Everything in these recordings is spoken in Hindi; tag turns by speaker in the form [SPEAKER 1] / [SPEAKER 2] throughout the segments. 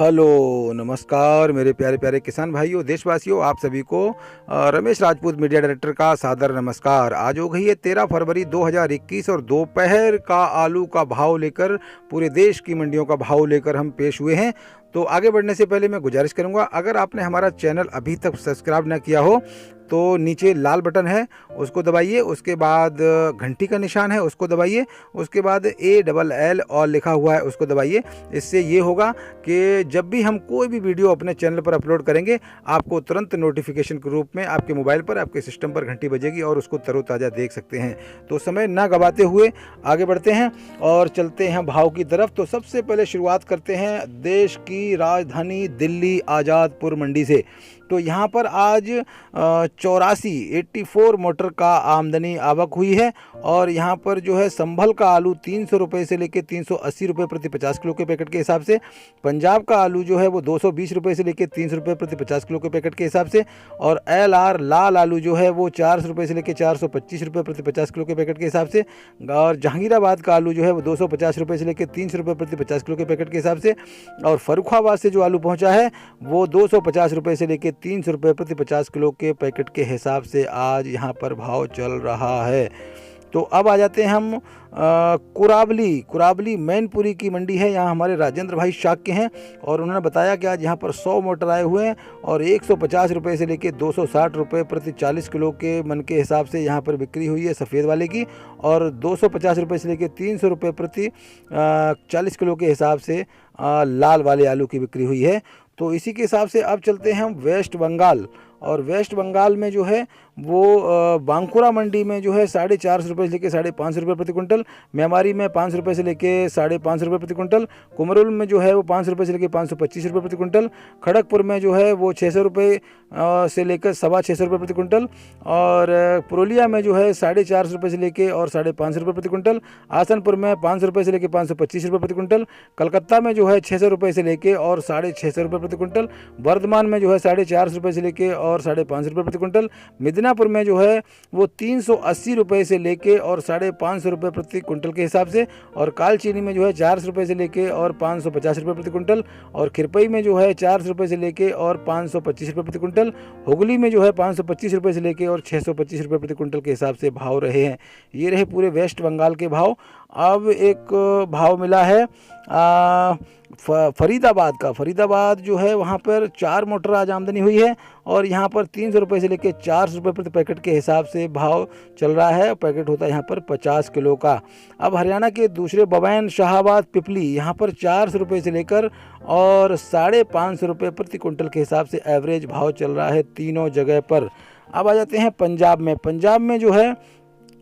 [SPEAKER 1] हेलो, नमस्कार मेरे प्यारे प्यारे किसान भाइयों, देशवासियों, आप सभी को रमेश राजपूत मीडिया डायरेक्टर का सादर नमस्कार। आज हो गई है 13 फरवरी 2021 और दोपहर का आलू का भाव लेकर, पूरे देश की मंडियों का भाव लेकर हम पेश हुए हैं। तो आगे बढ़ने से पहले मैं गुजारिश करूंगा, अगर आपने हमारा चैनल अभी तक सब्सक्राइब ना किया हो तो नीचे लाल बटन है उसको दबाइए, उसके बाद घंटी का निशान है उसको दबाइए, उसके बाद ALL ऑल लिखा हुआ है उसको दबाइए। इससे ये होगा कि जब भी हम कोई भी वीडियो अपने चैनल पर अपलोड करेंगे आपको तुरंत नोटिफिकेशन के रूप में आपके मोबाइल पर, आपके सिस्टम पर घंटी बजेगी और उसको तरोताज़ा देख सकते हैं। तो समय ना गवाते हुए आगे बढ़ते हैं और चलते हैं भाव की तरफ। तो सबसे पहले शुरुआत करते हैं देश की राजधानी दिल्ली आज़ादपुर मंडी से। तो यहाँ पर आज 84 मोटर का आमदनी आवक हुई है और यहाँ पर जो है संभल का आलू 300 रुपये से लेकर 380 रुपये प्रति 50 किलो के पैकेट के हिसाब से, पंजाब का आलू जो है वो 220 रुपये से लेकर 300 रुपये प्रति 50 किलो के पैकेट के हिसाब से, और LR लाल आलू जो है वो 400 रुपये से लेकर 425 रुपये प्रति 50 किलो के पैकेट के हिसाब से, और जहांगीराबाद का आलू जो है वो 250 रुपये से लेकर 300 रुपये प्रति 50 किलो के पैकेट के हिसाब से, और फर्रुखाबाद से जो आलू पहुँचा है वो 250 रुपये से लेकर 300 रुपये प्रति 50 किलो के पैकेट के हिसाब से आज यहाँ पर भाव चल रहा है। तो अब आ जाते हैं हम कुराबली मैनपुरी की मंडी है। यहाँ हमारे राजेंद्र भाई शाक्य हैं और उन्होंने बताया कि आज यहाँ पर 100 मोटर आए हुए हैं और 150 रुपये से लेकर 260 रुपये प्रति 40 किलो के मन के हिसाब से यहाँ पर बिक्री हुई है सफ़ेद वाले की, और 250 रुपये से लेकर 300 रुपये प्रति 40 किलो के हिसाब से लाल वाले आलू की बिक्री हुई है। तो इसी के हिसाब से अब चलते हैं हम वेस्ट बंगाल, और वेस्ट बंगाल में जो है वो बांकुरा मंडी में जो है 450 रुपये से लेकर 550 रुपये प्रति कुंटल, मेमारी में 500 रुपये से लेकर 550 रुपये प्रति कुंटल, कुमरुल में जो है वो 500 रुपये से लेकर 525 रुपये प्रति कुंटल, खड़गपुर में जो है वो 600 रुपये से लेकर 650 रुपये प्रति कुंटल, और पुरुलिया में जो है 450 रुपये से लेकर और 550 रुपये प्रति कुंटल, आसनपुर में 500 रुपये से लेकर 525 रुपये प्रति कुंटल, कलकत्ता में जो है 600 रुपये से लेकर और 650 रुपये प्रति कुंटल, वर्धमान में जो है 450 रुपये से लेकर और 550 रुपये प्रति कुंटल, मिदनापुर में जो है वो 380 रुपये से लेके और 550 रुपये प्रति कुंटल के हिसाब से, और कालचीनी में जो है 400 रुपये से लेके और 550 रुपये प्रति कुंटल, और खिरपई में जो है 400 रुपये से लेके और 525 रुपये प्रति कुंटल, हुगली में जो है 525 रुपये से लेके और 625 रुपये प्रति कुंटल के हिसाब से भाव रहे हैं। ये रहे पूरे वेस्ट बंगाल के भाव। अब एक भाव मिला है फरीदाबाद का। फरीदाबाद जो है वहाँ पर 4 मोटर आज आमदनी हुई है और यहाँ पर 300 रुपये से लेकर 400 रुपये प्रति पैकेट के हिसाब से भाव चल रहा है। पैकेट होता है यहाँ पर 50 किलो का। अब हरियाणा के दूसरे बवैन शाहाबाद पिपली, यहाँ पर 400 रुपये से लेकर और 550 रुपये प्रति कुंटल के हिसाब से एवरेज भाव चल रहा है तीनों जगह पर। अब आ जाते हैं पंजाब में। पंजाब में जो है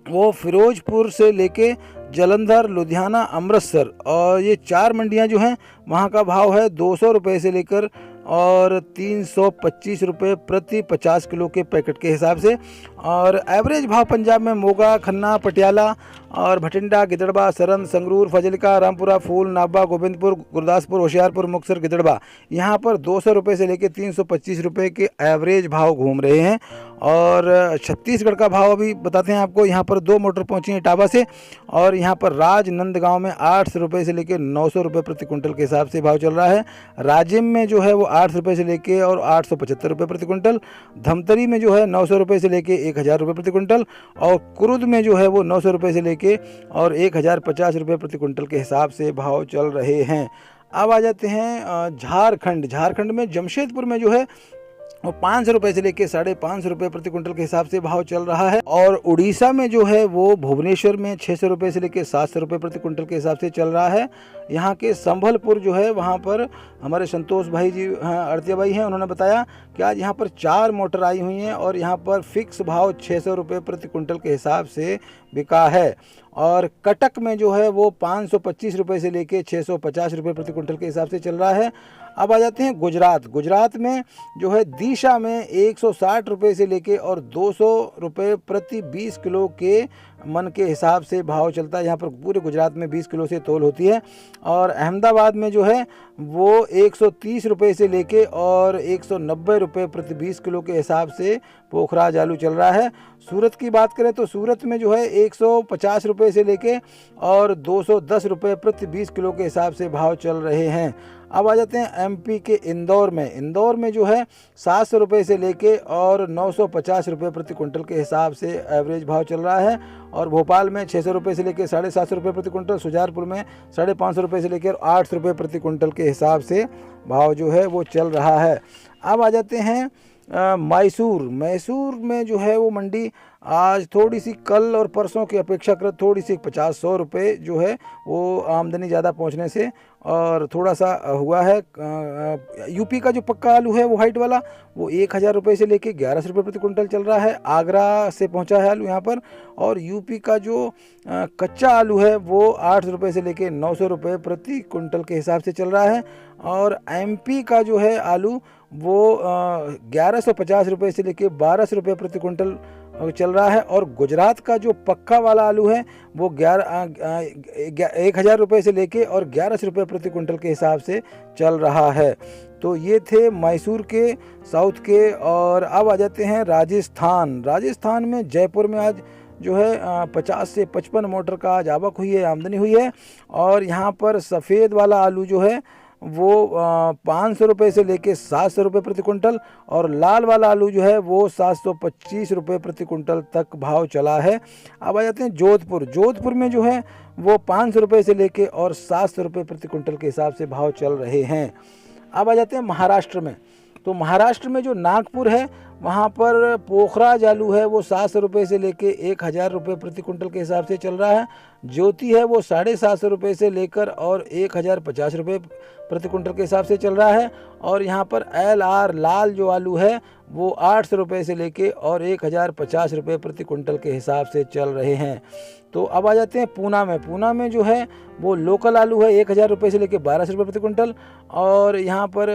[SPEAKER 1] वो फिरोजपुर से लेके जलंधर, लुधियाना, अमृतसर, और ये 4 मंडियां जो हैं वहाँ का भाव है 200 रुपये से लेकर और 325 रुपये प्रति 50 किलो के पैकेट के हिसाब से, और एवरेज भाव पंजाब में मोगा, खन्ना, पटियाला और भटिंडा, गिदड़बा, सरन, संगरूर, फजलिका, रामपुरा, फूल, नाभा, गोविंदपुर, गुरदासपुर, होशियारपुर, मुक्तसर, गिदड़बा, यहाँ पर 200 रुपये से लेकर 325 रुपये के एवरेज भाव घूम रहे हैं। और छत्तीसगढ़ का भाव अभी बताते हैं आपको। यहाँ पर 2 मोटर पहुँची हैं इटावा से, और यहाँ पर राजनंदगांव में 800 रुपये से लेकर 900 रुपये प्रति कुंटल के हिसाब से भाव चल रहा है। राजिम में जो है वो 800 रुपये से लेकर और 875 रुपये प्रति कुंटल, धमतरी में जो है 900 रुपये से लेकर 1000 रुपये प्रति कुंटल, और कुरुद में जो है वो 900 रुपये से लेकर और 1050 रुपये प्रति कुंटल के हिसाब से भाव चल रहे हैं। अब आ जाते हैं झारखंड में जमशेदपुर में जो है वो 500 रुपये से लेकर 550 रुपये प्रति कुंटल के हिसाब से भाव चल रहा है, और उड़ीसा में जो है वो भुवनेश्वर में 600 रुपये से लेकर 700 रुपये प्रति कुंटल के हिसाब से चल रहा है। यहाँ के संभलपुर जो है वहाँ पर हमारे संतोष भाई जी अड़तिया भाई हैं, उन्होंने बताया कि आज यहाँ पर 4 मोटर आई हुई हैं और यहाँ पर फिक्स भाव 600 रुपये प्रति कुंटल के हिसाब से बिका है। और कटक में जो है वो 525 रुपये से लेकर 650 रुपये प्रति कुंटल के हिसाब से चल रहा है। अब आ जाते हैं गुजरात में जो है दिशा में 160 रुपये से लेके और 200 रुपये प्रति 20 किलो के मन के हिसाब से भाव चलता है। यहाँ पर पूरे गुजरात में 20 किलो से तौल होती है। और अहमदाबाद में जो है वो 130 रुपये से लेके और 190 रुपये प्रति 20 किलो के हिसाब से पोखराज आलू चल रहा है। सूरत की बात करें तो सूरत में जो है 150 रुपये से लेके और 210 रुपये प्रति 20 किलो के हिसाब से भाव चल रहे हैं। अब आ जाते हैं एमपी के इंदौर में। इंदौर में जो है 700 रुपये से लेके और 950 रुपये प्रति कुंटल के हिसाब से एवरेज भाव चल रहा है। और भोपाल में 600 रुपये से लेकर 750 रुपये प्रति कुंटल, शुजालपुर में 550 रुपये से लेकर 800 रुपये प्रति कुंटल के हिसाब से भाव जो है वो चल रहा है। अब आ जाते हैं मैसूर। मैसूर में जो है वो मंडी आज थोड़ी सी कल और परसों की अपेक्षाकृत थोड़ी सी 50-100 रुपये जो है वो आमदनी ज़्यादा पहुंचने से और थोड़ा सा हुआ है। यूपी का जो पक्का आलू है वो हाइट वाला वो 1000 रुपये से लेके 1100 रुपये प्रति कुंटल चल रहा है। आगरा से पहुंचा है आलू यहाँ पर। और यूपी का जो कच्चा आलू है वो 800 रुपये से लेके 900 रुपये प्रति कुंटल के हिसाब से चल रहा है। और एमपी का जो है आलू वो 1150 रुपये से लेके 1200 रुपये प्रति कुंटल चल रहा है। और गुजरात का जो पक्का वाला आलू है वो 1000 रुपये से लेके और 1100 रुपये प्रति कुंटल के हिसाब से चल रहा है। तो ये थे मैसूर के, साउथ के। और अब आ जाते हैं राजस्थान। राजस्थान में जयपुर में आज जो है 50 से 55 मोटर का आज आवक हुई है, आमदनी हुई है। और यहाँ पर सफ़ेद वाला आलू जो है वो 500 रुपये से लेके 700 रुपये प्रति कुंटल और लाल वाला आलू जो है वो 725 रुपये प्रति कुंटल तक भाव चला है। अब आ जाते हैं जोधपुर। जोधपुर में जो है वो 500 रुपये से लेके और 700 रुपये प्रति कुंटल के हिसाब से भाव चल रहे हैं। अब आ जाते हैं महाराष्ट्र में। तो महाराष्ट्र में जो नागपुर है वहाँ पर पोखराज आलू है वो 700 रुपये से लेके 1000 रुपये प्रति कुंटल के हिसाब से चल रहा है। ज्योति है वो 750 रुपये से लेकर और 1050 रुपये प्रति कुंटल के हिसाब से चल रहा है। और यहाँ पर LR लाल जो आलू है वो 800 रुपये से लेके और 1050 रुपये प्रति कुंटल के हिसाब से चल रहे हैं। तो अब आ जाते हैं पूना में। पूना में जो है वो लोकल आलू है 1000 रुपये से लेके 1200 रुपये प्रति कुंटल। और यहाँ पर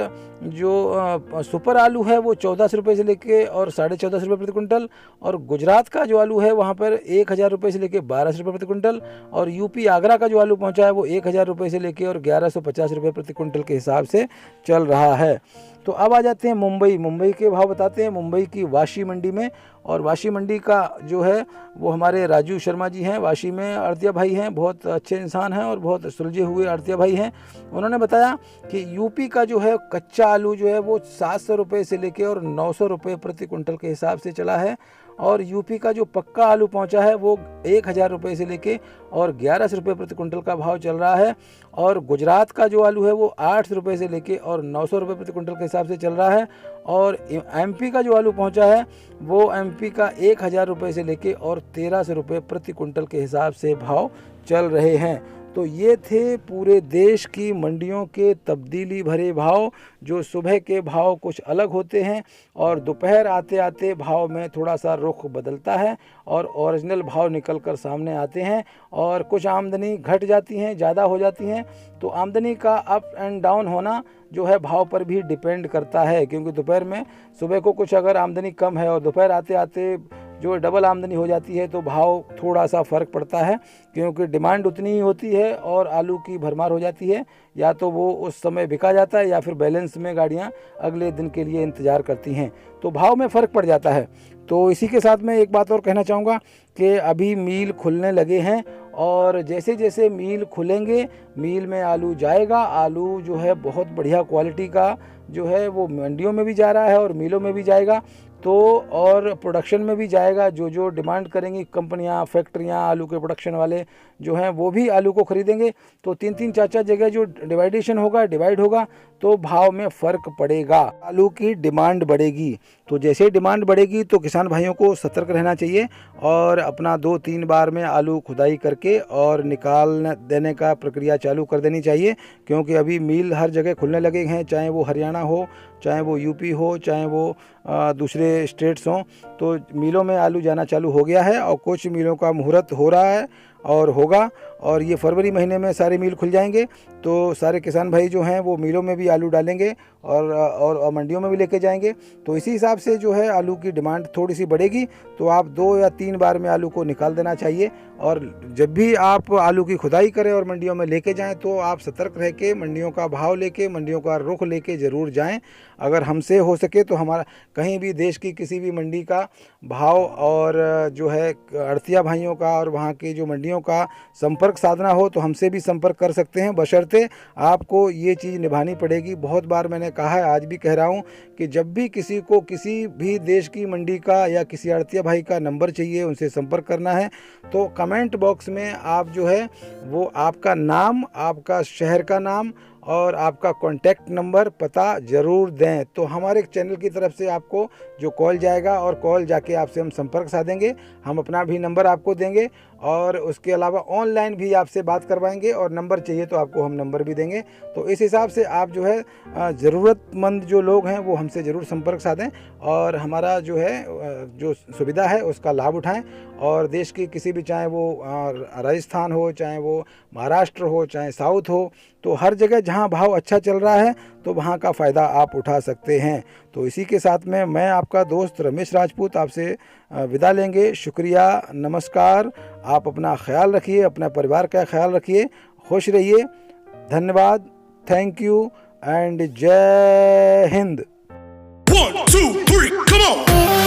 [SPEAKER 1] जो सुपर आलू है वो 1400 रुपये से लेके और 1450 रुपये प्रति कुंटल। और गुजरात का जो आलू है वहाँ पर 1000 रुपये से लेके 1200 रुपये प्रति कुंटल। और यूपी आगरा का जो आलू पहुँचा है वो 1000 रुपये से लेके और 1150 रुपये प्रति कुंटल के हिसाब से चल रहा है। तो अब आ जाते हैं मुंबई। मुंबई के भाव बताते हैं। मुंबई की वाशी मंडी में। और वाशी मंडी का जो है वो हमारे राजू शर्मा जी हैं, वाशी में आड़तिया भाई हैं, बहुत अच्छे इंसान हैं और बहुत सुलझे हुए आड़तिया भाई हैं। उन्होंने बताया कि यूपी का जो है कच्चा आलू जो है वो 700 रुपये से लेके और 900 रुपये प्रति कुंटल के हिसाब से चला है। और यूपी का जो पक्का आलू पहुंचा है वो 1000 रुपये से लेके और 1100 रुपये प्रति कुंटल का भाव चल रहा है। और गुजरात का जो आलू है वो 800 रुपये से लेके और 900 रुपये प्रति कुंटल के हिसाब से चल रहा है। और एमपी का जो आलू पहुंचा है वो एमपी का 1000 रुपये से लेके और 1300 रुपये प्रति कुंटल के हिसाब से भाव चल रहे हैं। तो ये थे पूरे देश की मंडियों के तब्दीली भरे भाव। जो सुबह के भाव कुछ अलग होते हैं और दोपहर आते आते भाव में थोड़ा सा रुख बदलता है और ओरिजिनल भाव निकल कर सामने आते हैं। और कुछ आमदनी घट जाती हैं, ज़्यादा हो जाती हैं। तो आमदनी का अप एंड डाउन होना जो है भाव पर भी डिपेंड करता है, क्योंकि दोपहर में सुबह को कुछ अगर आमदनी कम है और दोपहर आते आते जो डबल आमदनी हो जाती है तो भाव थोड़ा सा फ़र्क पड़ता है, क्योंकि डिमांड उतनी ही होती है और आलू की भरमार हो जाती है। या तो वो उस समय बिका जाता है या फिर बैलेंस में गाड़ियाँ अगले दिन के लिए इंतज़ार करती हैं, तो भाव में फ़र्क पड़ जाता है। तो इसी के साथ मैं एक बात और कहना चाहूँगा कि अभी मील खुलने लगे हैं और जैसे जैसे मील खुलेंगे मील में आलू जाएगा। आलू जो है बहुत बढ़िया क्वालिटी का जो है वो मंडियों में भी जा रहा है और मीलों में भी जाएगा, तो और प्रोडक्शन में भी जाएगा। जो जो डिमांड करेंगी कंपनियां, फैक्ट्रियां, आलू के प्रोडक्शन वाले जो हैं वो भी आलू को ख़रीदेंगे। तो 3-3 4-4 जगह जो डिवाइड होगा तो भाव में फ़र्क पड़ेगा, आलू की डिमांड बढ़ेगी। तो जैसे ही डिमांड बढ़ेगी तो किसान भाइयों को सतर्क रहना चाहिए और अपना 2-3 बार में आलू खुदाई करके और निकाल देने का प्रक्रिया चालू कर देनी चाहिए, क्योंकि अभी मील हर जगह खुलने लगे हैं, चाहे वो हरियाणा हो, चाहे वो यूपी हो, चाहे वो दूसरे स्टेट्स हों। तो मिलों में आलू जाना चालू हो गया है और कुछ मिलों का मुहूर्त हो रहा है और होगा। और ये फरवरी महीने में सारे मिल खुल जाएंगे, तो सारे किसान भाई जो हैं वो मिलों में भी आलू डालेंगे और मंडियों में भी लेके जाएंगे। तो इसी हिसाब से जो है आलू की डिमांड थोड़ी सी बढ़ेगी, तो आप 2 या 3 बार में आलू को निकाल देना चाहिए। और जब भी आप आलू की खुदाई करें और मंडियों में लेके जाएं, तो आप सतर्क रह के मंडियों का भाव लेके, मंडियों का रुख लेके ज़रूर जाएं। अगर हमसे हो सके तो हमारा कहीं भी देश की किसी भी मंडी का भाव और जो है आढ़तिया भाइयों का और वहाँ की जो मंडियों का संपर्क साधना हो, तो हमसे भी संपर्क कर सकते हैं, बशर्ते आपको ये चीज़ निभानी पड़ेगी। बहुत बार मैंने कहा है, आज भी कह रहा हूँ कि जब भी किसी को किसी भी देश की मंडी का या किसी आढ़तिया भाई का नंबर चाहिए, उनसे संपर्क करना है, तो कमेंट बॉक्स में आप जो है वो आपका नाम, आपका शहर का नाम और आपका कॉन्टैक्ट नंबर, पता ज़रूर दें। तो हमारे चैनल की तरफ से आपको जो कॉल जाएगा और कॉल जाके आपसे हम संपर्क साधेंगे, हम अपना भी नंबर आपको देंगे और उसके अलावा ऑनलाइन भी आपसे बात करवाएंगे, और नंबर चाहिए तो आपको हम नंबर भी देंगे। तो इस हिसाब से आप जो है ज़रूरतमंद जो लोग हैं वो हमसे ज़रूर संपर्क साधें और हमारा जो है जो सुविधा है उसका लाभ उठाएं। और देश की किसी भी, चाहे वो राजस्थान हो, चाहे वो महाराष्ट्र हो, चाहे साउथ हो, तो हर जगह जहां भाव अच्छा चल रहा है तो वहां का फ़ायदा आप उठा सकते हैं। तो इसी के साथ में मैं आपका दोस्त रमेश राजपूत आपसे विदा लेंगे। शुक्रिया, नमस्कार। आप अपना ख्याल रखिए, अपना परिवार का ख्याल रखिए, खुश रहिए। धन्यवाद, थैंक यू एंड जय हिंद।
[SPEAKER 2] 1 2 3 come on।